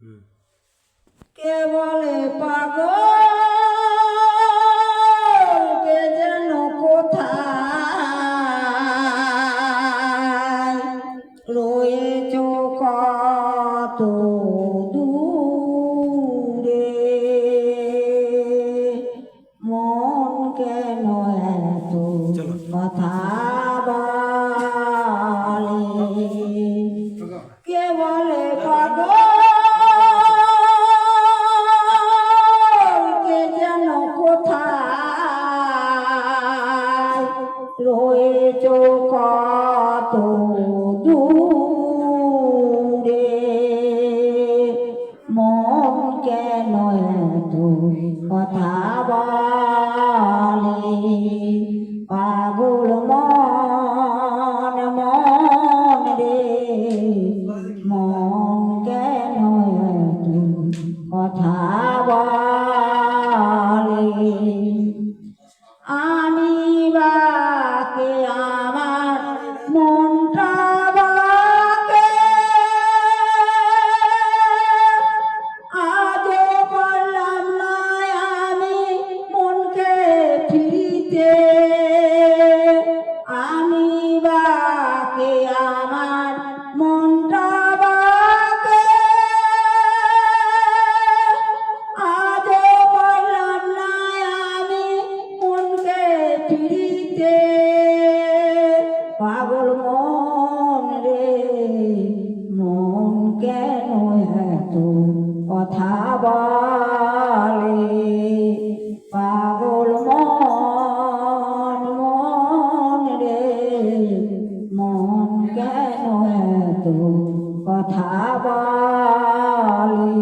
কে বলে পাগল, কে যেন কোথায় রয়েছ কত দূরে, মন কেন এত কথা বলে, কে বলে পাগল, রয়েছ কত দূরে, মন কেন এত কথা বলে, পাগল মন মন রে, মন কেন এত কথা বলে, আমি বাকে আমার মনটা বাকে আজও পারলাম না আমি মনকে ফিরিতে, আমি বাকে আমার মনটা বাকে আজও পারলাম না আমি মনকে ফিরিতে, পাগল মন রে, মন কেন এত কথা বলে, পাগল মন মন রে, মন কেন এত কথা বলে।